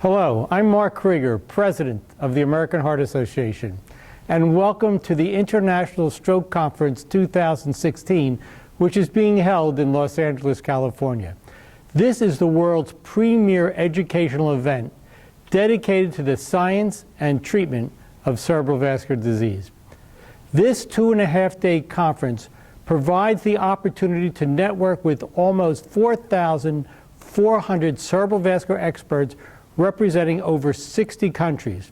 Hello, I'm Mark Creager, President of the American Heart Association, and welcome to the International Stroke Conference 2016, which is being held in Los Angeles, California. This is the world's premier educational event dedicated to the science and treatment of cerebral vascular disease. This 2.5-day conference provides the opportunity to network with almost 4,400 cerebral vascular experts representing over 60 countries.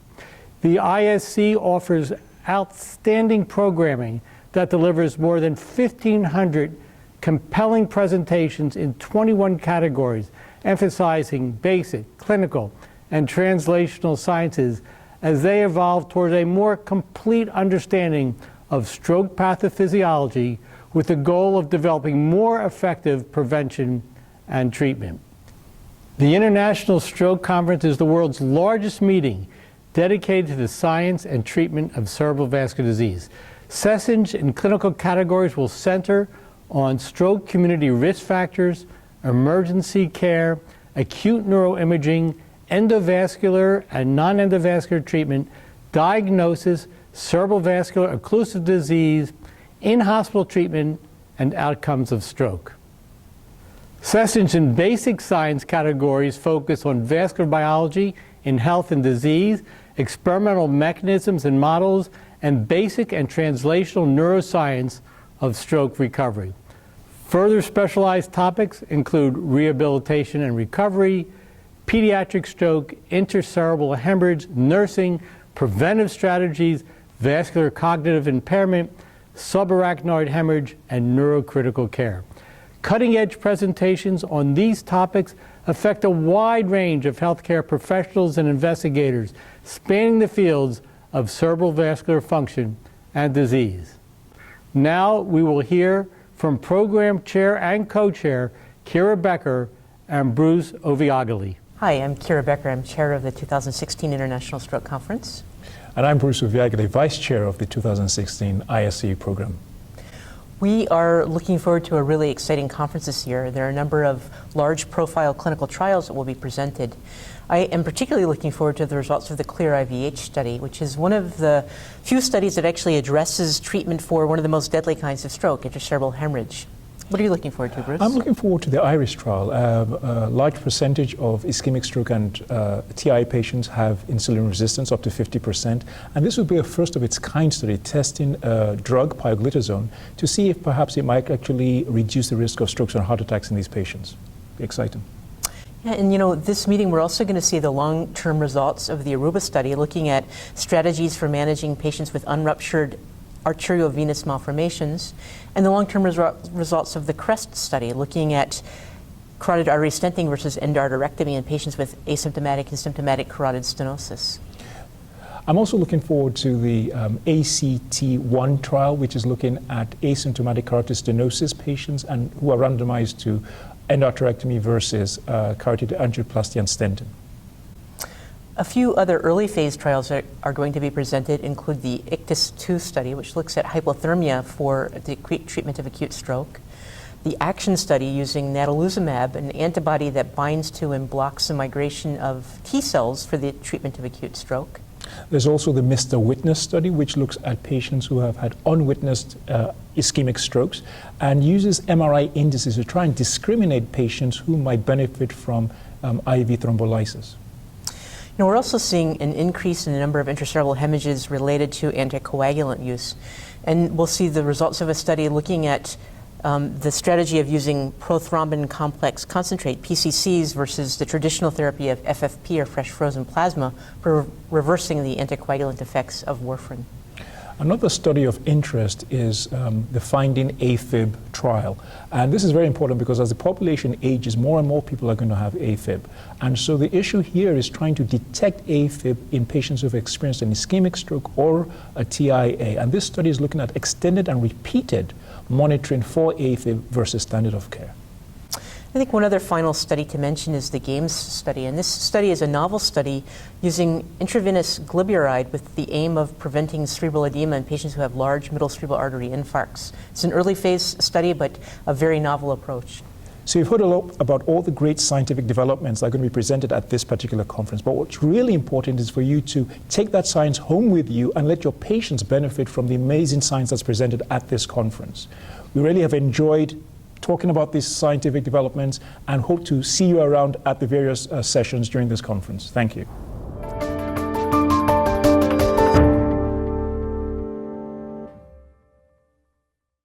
The ISC offers outstanding programming that delivers more than 1,500 compelling presentations in 21 categories, emphasizing basic, clinical, and translational sciences as they evolve towards a more complete understanding of stroke pathophysiology with the goal of developing more effective prevention and treatment. The International Stroke Conference is the world's largest meeting dedicated to the science and treatment of cerebral vascular disease. Sessions in clinical categories will center on stroke community risk factors, emergency care, acute neuroimaging, endovascular and non-endovascular treatment, diagnosis, cerebral vascular occlusive disease, in-hospital treatment, and outcomes of stroke. Sessions in basic science categories focus on vascular biology in health and disease, experimental mechanisms and models, and basic and translational neuroscience of stroke recovery. Further specialized topics include rehabilitation and recovery, pediatric stroke, intercerebral hemorrhage, nursing, preventive strategies, vascular cognitive impairment, subarachnoid hemorrhage, and neurocritical care. Cutting-edge presentations on these topics affect a wide range of healthcare professionals and investigators spanning the fields of cerebral vascular function and disease. Now we will hear from Program Chair and Co-Chair Kyra Becker and Bruce Ovbiagele. Hi, I'm Kyra Becker. I'm Chair of the 2016 International Stroke Conference. And I'm Bruce Ovbiagele, Vice Chair of the 2016 ISC program. We are looking forward to a really exciting conference this year. There are a number of large profile clinical trials that will be presented. I am particularly looking forward to the results of the CLEAR-IVH study, which is one of the few studies that actually addresses treatment for one of the most deadly kinds of stroke, intercerebral hemorrhage. What are you looking forward to, Bruce? I'm looking forward to the IRIS trial. A large percentage of ischemic stroke and TI patients have insulin resistance, up to 50%. And this would be a first of its kind study testing a drug, pioglitazone, to see if perhaps it might actually reduce the risk of strokes and heart attacks in these patients. Exciting. Yeah, and you know, this meeting we're also going to see the long-term results of the Aruba study looking at strategies for managing patients with unruptured arteriovenous malformations, and the long-term results of the CREST study looking at carotid artery stenting versus endarterectomy in patients with asymptomatic and symptomatic carotid stenosis. I'm also looking forward to the ACT1 trial, which is looking at asymptomatic carotid stenosis patients and who are randomized to endarterectomy versus carotid angioplasty and stenting. A few other early phase trials that are going to be presented include the ICTIS-2 study, which looks at hypothermia for the treatment of acute stroke, the ACTION study using natalizumab, an antibody that binds to and blocks the migration of T cells for the treatment of acute stroke. There's also the Mr. Witness study, which looks at patients who have had unwitnessed ischemic strokes and uses MRI indices to try and discriminate patients who might benefit from IV thrombolysis. Now, we're also seeing an increase in the number of intracerebral hemorrhages related to anticoagulant use. And we'll see the results of a study looking at the strategy of using prothrombin complex concentrate, PCCs, versus the traditional therapy of FFP or fresh frozen plasma for reversing the anticoagulant effects of warfarin. Another study of interest is the Finding AFib trial. And this is very important because as the population ages, more and more people are going to have AFib. And so the issue here is trying to detect AFib in patients who have experienced an ischemic stroke or a TIA. And this study is looking at extended and repeated monitoring for AFib versus standard of care. I think one other final study to mention is the GAMES study, and this study is a novel study using intravenous glyburide with the aim of preventing cerebral edema in patients who have large middle cerebral artery infarcts. It's an early phase study, but a very novel approach. So you've heard a lot about all the great scientific developments that are going to be presented at this particular conference. But what's really important is for you to take that science home with you and let your patients benefit from the amazing science that's presented at this conference. We really have enjoyed talking about these scientific developments and hope to see you around at the various sessions during this conference. Thank you.